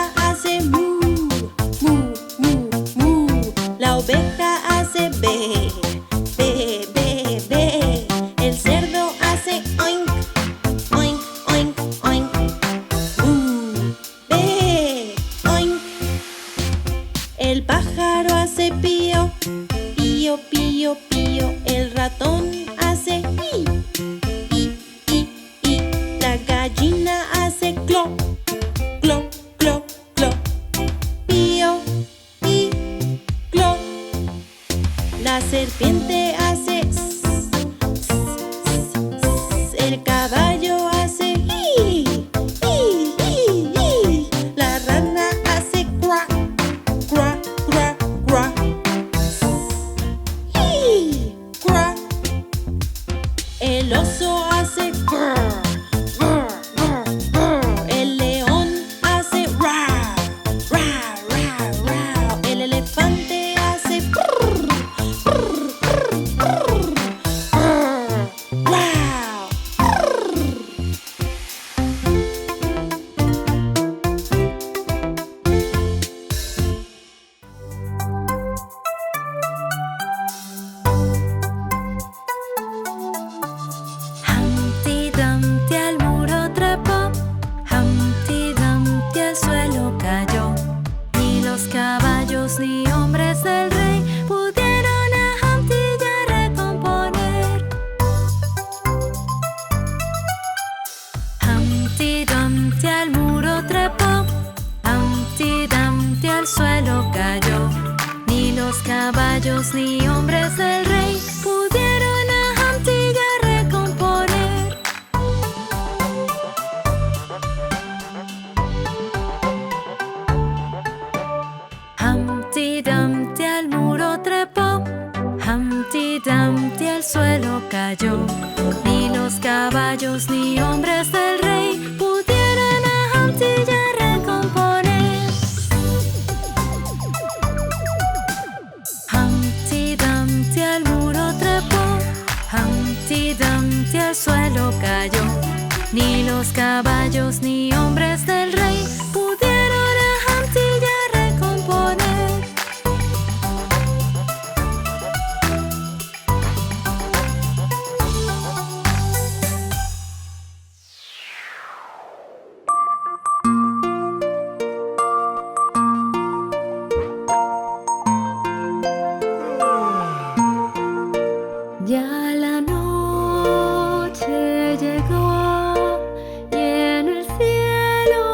vaca hace mu, mu, mu, mu. La oveja hace be, be, be, be. El cerdo hace oink, oink, oink, oink. Be, oink. El pájaro hace pío, pío, pío, pío. El ratón hace pi, pi, pi, pi. La gallina hace clo, clo, clo, clo. Pío, pi, clo. La serpiente hace s, s, s, s. El caballo hace i, i, i, i. La rana hace cuac, cuac, cuac, cuac. ¡Ii! ¡Cuac! El oso hace grr, grr, grr, grr. El león hace ra, ra, ra, ra. El elefante hace prr, prr, prr, prr. Grr, wow, prr. Humpty Dumpty al muro trepó, Humpty Dumpty al suelo cayó. Ni los caballos ni hombres del rey pudieron a Humpty ya recomponer. Humpty Dumpty al muro trepó, Humpty Dumpty al suelo cayó. Ni los caballos ni hombres del rey pudieron a Humpty ya recomponer. Humpty Dumpty al muro trepó, Humpty Dumpty al suelo cayó. Ni los caballos ni hombres del rey pudieron a Humpty ya recomponer. Humpty Dumpty al muro trepó, Humpty Dumpty al suelo cayó. Ni los caballos ni hombres del rey pudieron a Humpty ya recomponer. Ya la noche llegó y en el cielo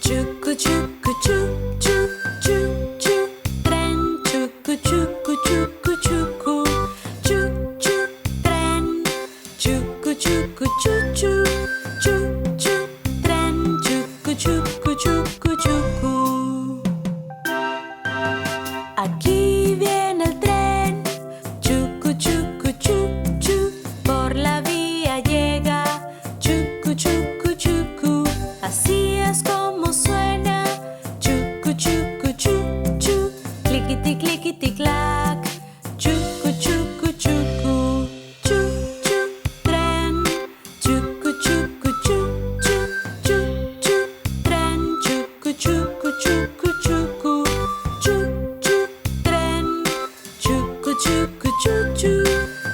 Chucu, chucu, chu, chu, chu, chu. Tren, chucu, chucu, chucu, chucu. Chu, chu, tren. Chucu, chucu, chu, chu, chu, chu. Tren, chucu, chucu, chucu, chucu. Aquí viene el tren. Chucu, chucu, chu, chu. Por la vía llega. Chucu, chucu, chucu. Así es como suena. Chucu, chucu, chu, chu. Cliquiti, cliquiti, clac. Chucu, chucu, chucu. Chu, chu, tren. Chucu, chucu, chu, chu, chu, chu. Tren, chucu, chucu, chucu, chucu. Chu, chu, tren. Chucu, chucu, chu, chu,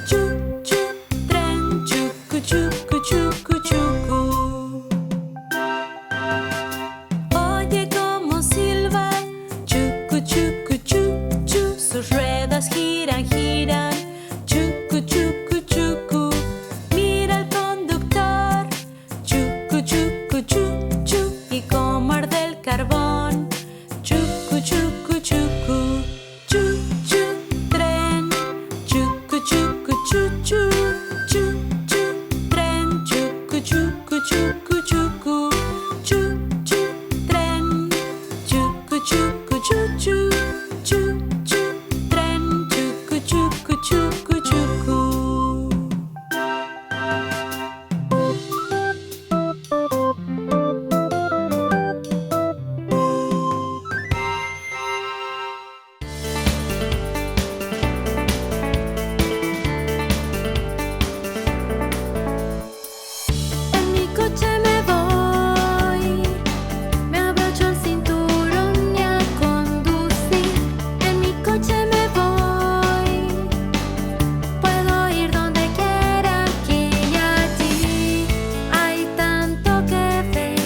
chu, chu. Tren, chucu, chucu, chucu, chucu. Oye cómo silba, chucu, chucu, chu, chu. Sus ruedas giran, giran, chucu, chucu, chucu. Mira al conductor, chucu, chucu, chu, chu. Y cómo arde el carbón, chucu, chucu, chucu. Chu, chu, tren, chucu, chucu, chu, chu, chu, chu. Tren, chucu, chucu, chucu, chucu. Chu, chu, tren, chucu, chucu, chu, chu, chu, chu. Tren, chucu, chucu, chucu, chucu. En mi coche me voy, me abrocho el cinturón y a conducir. En mi coche me voy, puedo ir donde quiera, aquí y allí. Hay tanto que ver,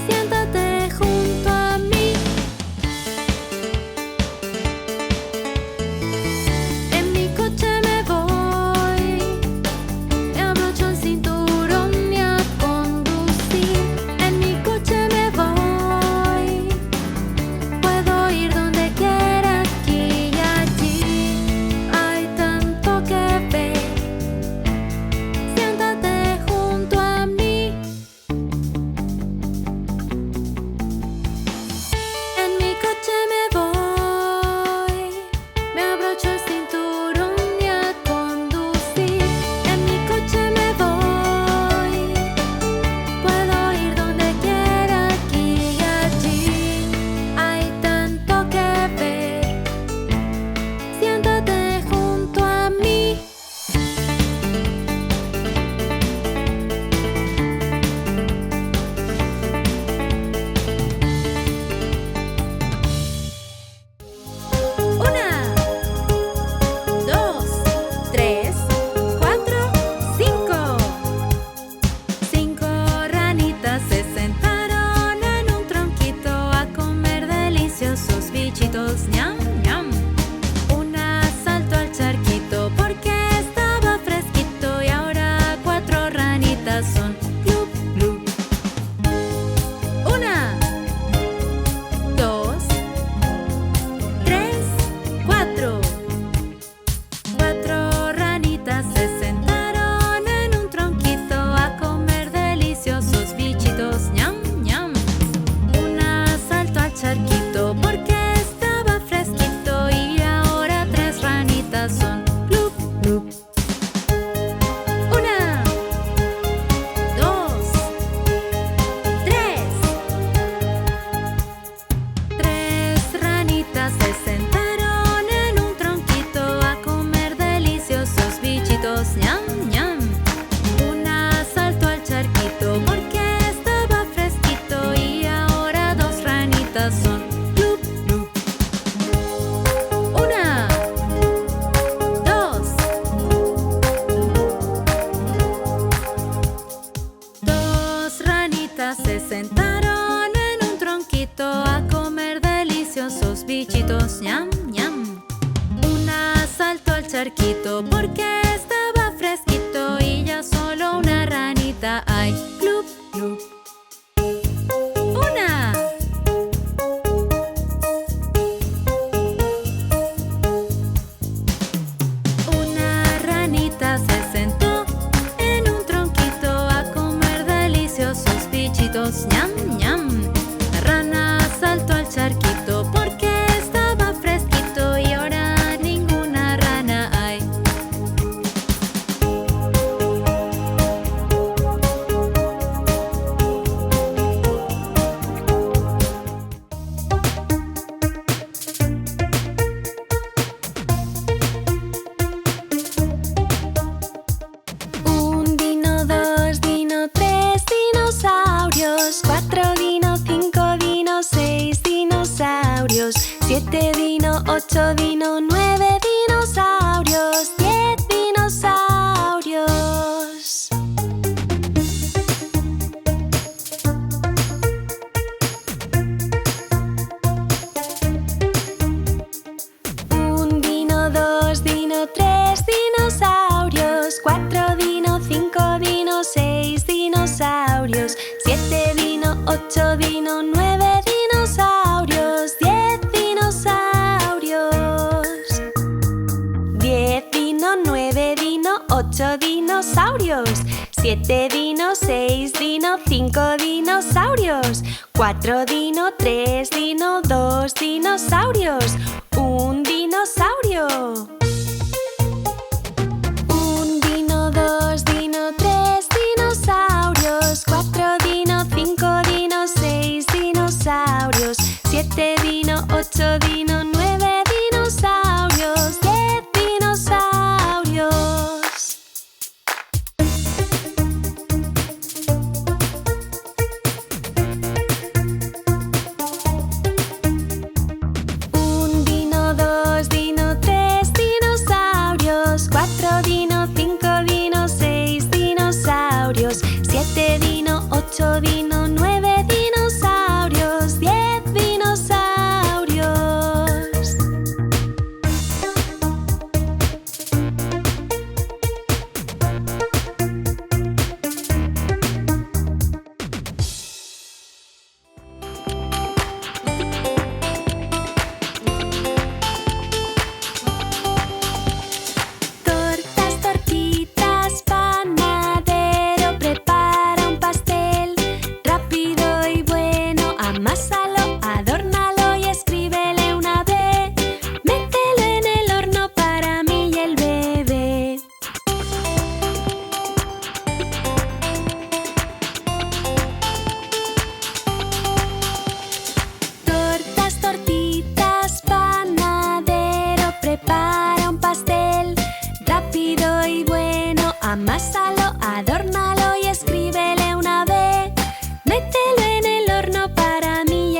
siéntate junto a mí. En mi coche me voy, me abrocho el cinturón y a conducir. En mi coche me voy, puedo ir donde quiera, aquí y allí. Hay tanto que ver, siéntate junto a mí. En mi coche me voy, me abrocho el cinturón y a conducir. En mi coche me voy, puedo ir donde quiera, aquí y allí. Hay tanto que ver, siéntate junto a mí. Una, dos, tres, cuatro, cinco. Cinco ranitas se sentaron en un tronquito a comer deliciosos bichitos. Ñam, ñam. Una saltó al charquito porque estaba fresquito y ahora cuatro ranitas son. Glup, glup. Una, dos, tres, cuatro. Cuatro ranitas se sentaron en un tronquito a comer deliciosos bichitos. Ñam, ñam. Una saltó al charquito porque estaba fresquito y ahora tres ranitas son. Glup, glup. Una, dos, tres. Tres ranitas se sentaron en un tronquito a comer deliciosos bichitos. Ñam, ñam. Una saltó al charquito porque estaba fresquito y ahora dos ranitas son. Glup, glup. Una, dos. Dos ranitas se sentaron en un tronquito a comer deliciosos bichitos. Ñam, ñam. Una saltó al charquito porque estaba fresquito y ya solo una ranita hay. Glup, glup. dino, 9 dinosaurios, 10 dinosaurios. 10 dino, 9 dino, 8 dinosaurios. 7 dino, 6 dino, 5 dinosaurios. 4 dino, 3 dino, 2 dinosaurios. 1 dinosaurio. 1 dino, 2 dino, 3 dinosaurios. 4 dino, 5 dino, 6 dinosaurios. 7 dino, 8 dino, 9 dinosaurios. 10 dinosaurios. Un dino, 2 dino, 3 dinosaurios. 4 dino, 5 dino, 6 dinosaurios. 7 dino, 8 dino, 9 dinosaurios. 10 dinosaurios. Tortas, tortitas, panadero prepara un pastel. Rápido y bueno, amásalo, adórnalo y escríbele una B. Mételo en el horno para mí y el bebé. Tortas, tortitas, panadero prepara un pastel. Rápido y bueno, amásalo, adórnalo y escríbele una B. Mételo en el horno para mí y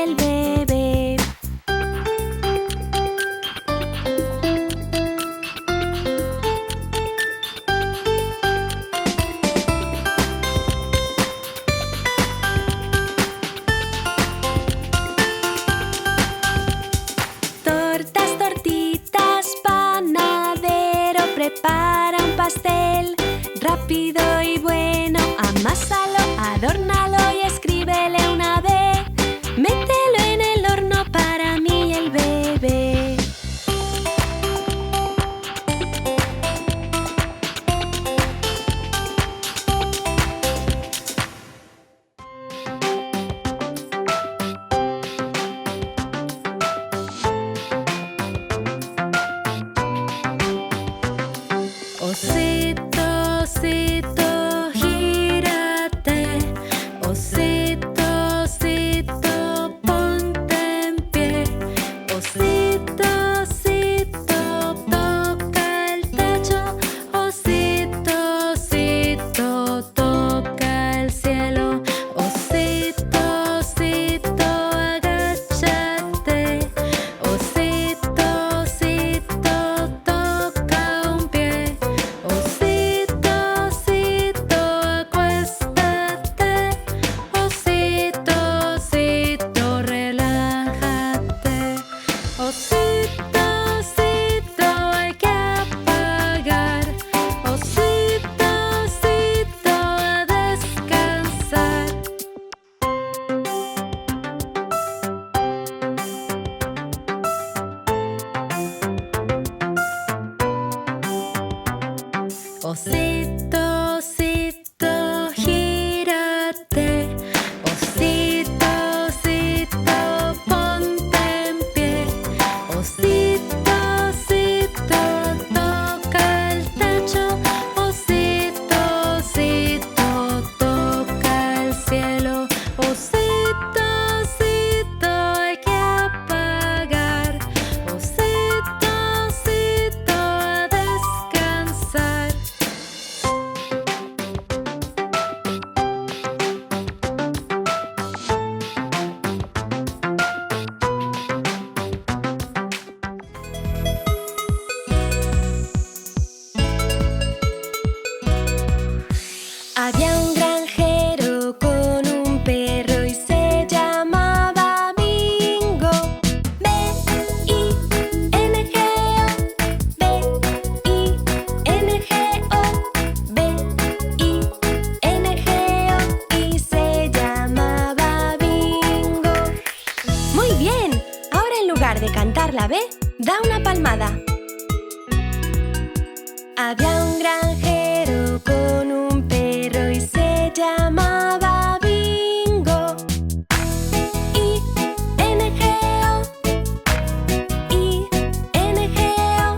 lugar de cantar la B, da una palmada. Había un granjero con un perro y se llamaba Bingo. I-N-G-O, I-N-G-O,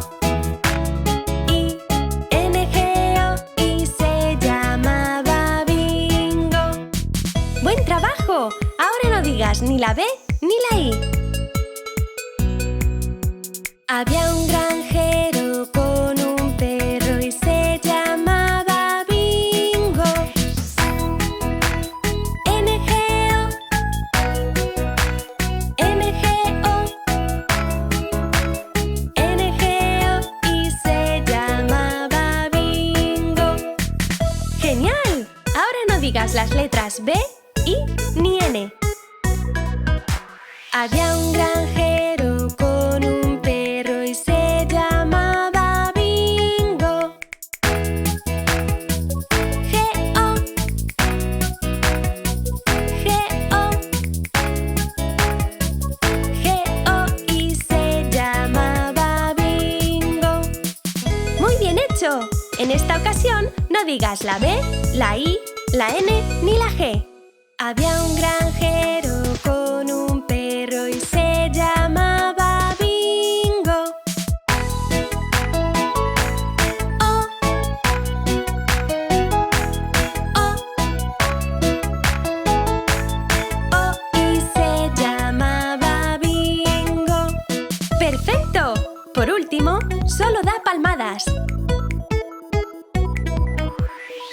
I-N-G-O, y se llamaba Bingo. ¡Buen trabajo! Ahora no digas ni la B ni la I. Había un granjero con un perro y se llamaba Bingo. N-G-O, N-G-O, N-G-O, y se llamaba Bingo. ¡Genial! Ahora no digas las letras B, I ni N. Había un granjero con un perro y se llamaba Bingo. G-O, G-O, G-O, y se llamaba Bingo. ¡Muy bien hecho! En esta ocasión no digas la B, la I, la N ni la G. Había un granjero con un perro y se llamaba Bingo. O, O, O, y se llamaba Bingo. ¡Perfecto! Por último, solo da palmadas.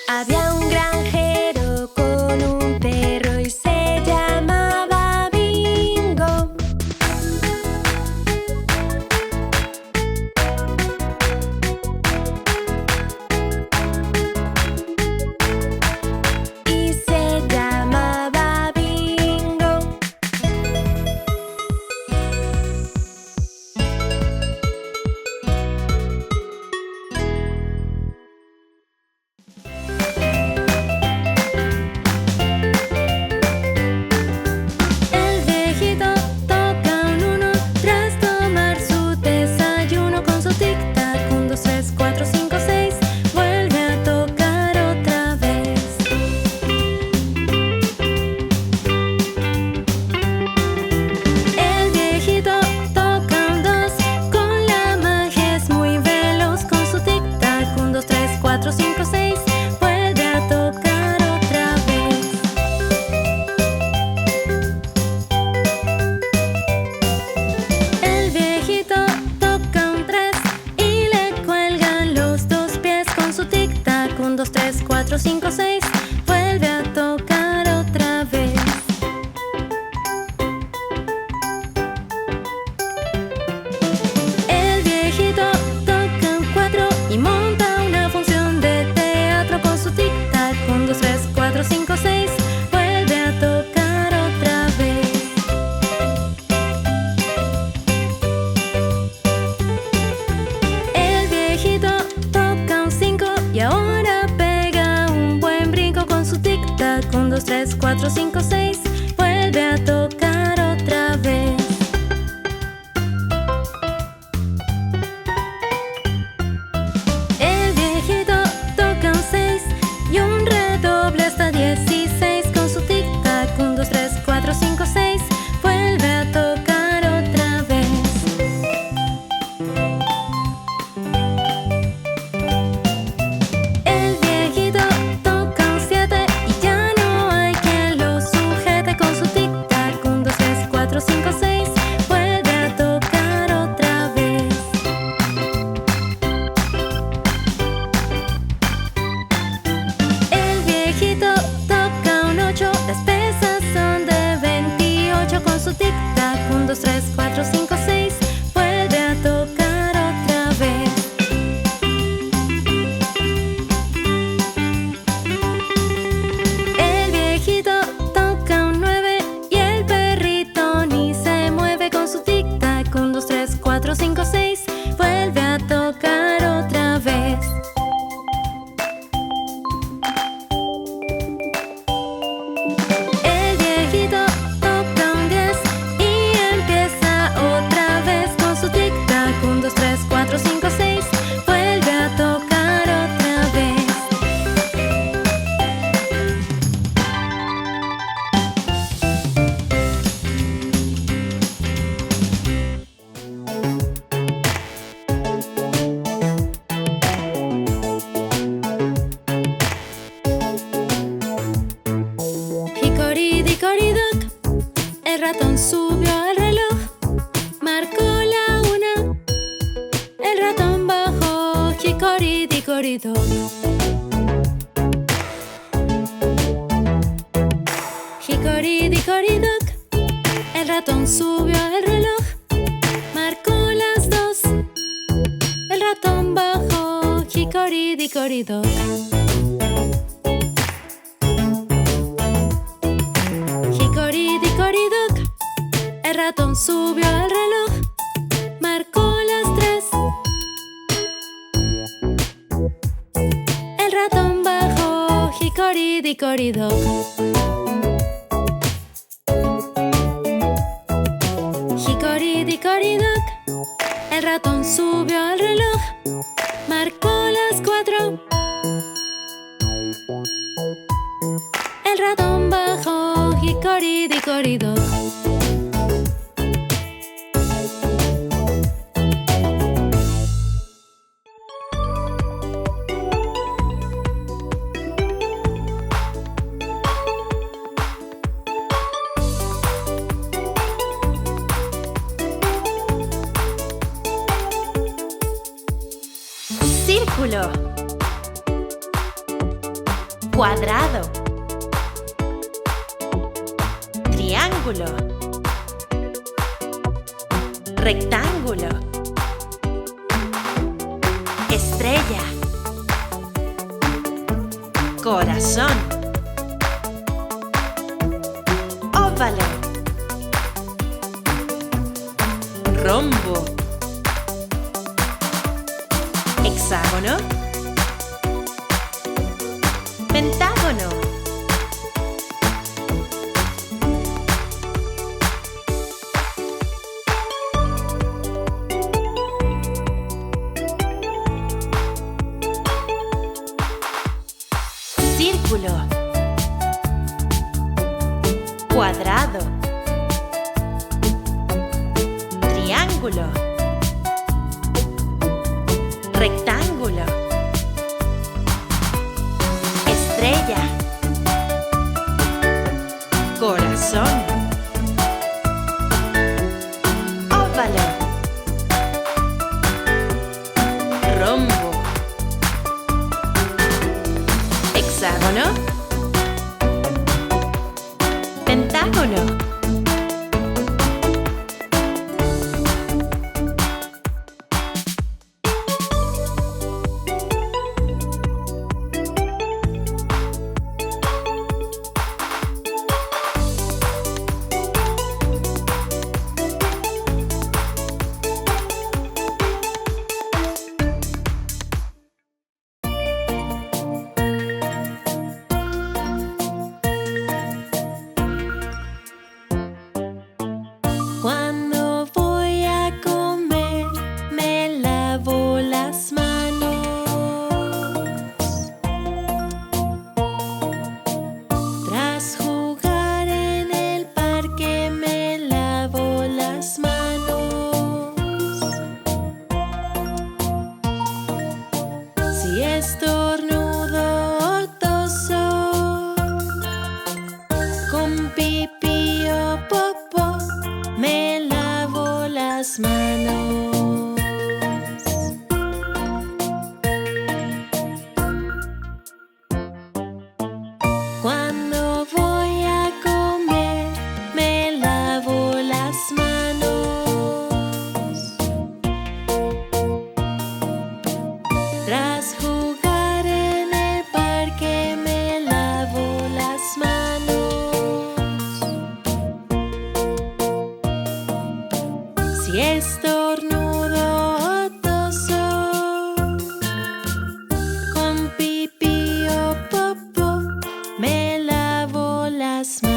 Había un granjero con un perro y se llamaba El ratón subió al reloj, marcó la 1. El ratón bajó, hickory dickory dock. Hickory dickory dock. El ratón subió al reloj, marcó las 2. El ratón bajó, hickory dickory dock. Hickory dickory dock. El ratón subió al reloj, marcó las 3. El ratón bajó, hickory dickory dock. Hickory dickory dock. El ratón subió al reloj, marcó las 4. El ratón bajó, hickory dickory dock. Círculo. Cuadrado. Triángulo. Rectángulo. Estrella. Corazón. Óvalo. Rombo. Hexágono. Pentágono. Círculo. Cuadrado. Triángulo. Rectángulo. Estrella. Corazón. Óvalo. Rombo. Hexágono. Pentágono. Cuando voy a comer, me lavo las manos. Tras jugar en el parque, me lavo las manos. Si estornudo o toso, con pipí o popó, me lavo las manos. Cuando voy a comer, me lavo las manos. Tras jugar en el parque, me lavo las manos. Si estornudo o toso, con pipí o popó, me lavo las manos.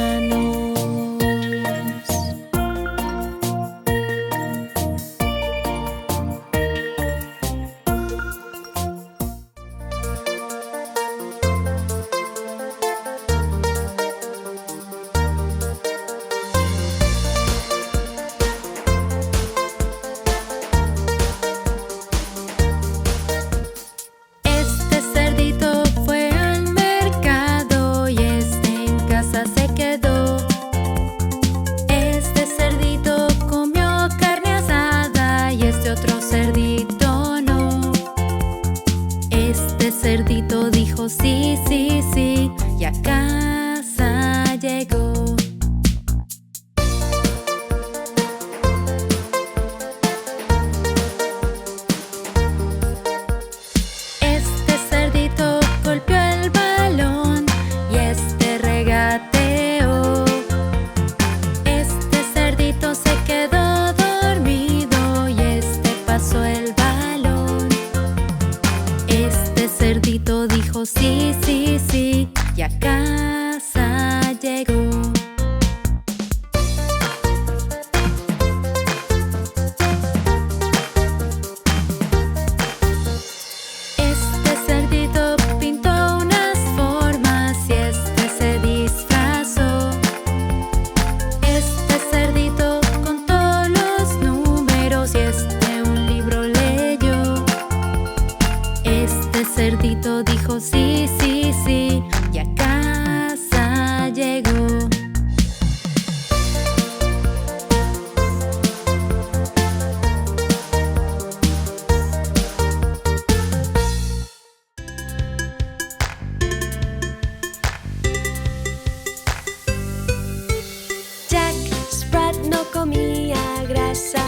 grasa.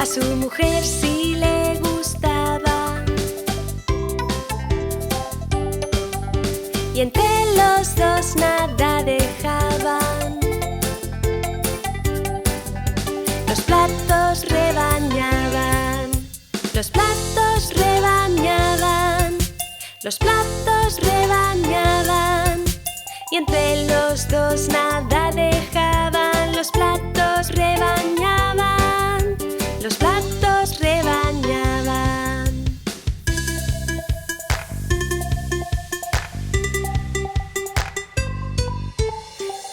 A su mujer sí le gustaba, y entre los dos nada dejaban. Los platos rebañaban, los platos rebañaban, los platos rebañaban, y entre los dos nada dejaban. Los platos rebañaban, los platos rebañaban.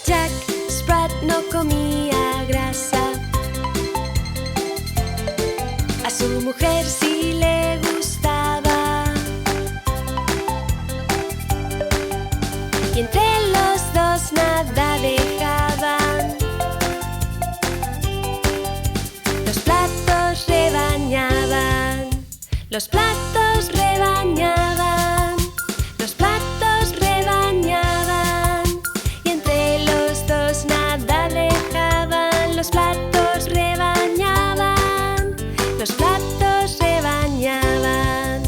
Jack Sprat no comía grasa. A su mujer sí le gustaba, y entre los dos nada dejaban. Los platos rebañaban, los platos rebañaban, los platos rebañaban, y entre los dos nada dejaban. Los platos rebañaban, los platos rebañaban.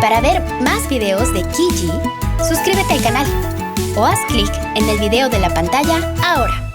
Para ver más videos de Kijiji, suscríbete al canal o haz clic en el video de la pantalla ahora.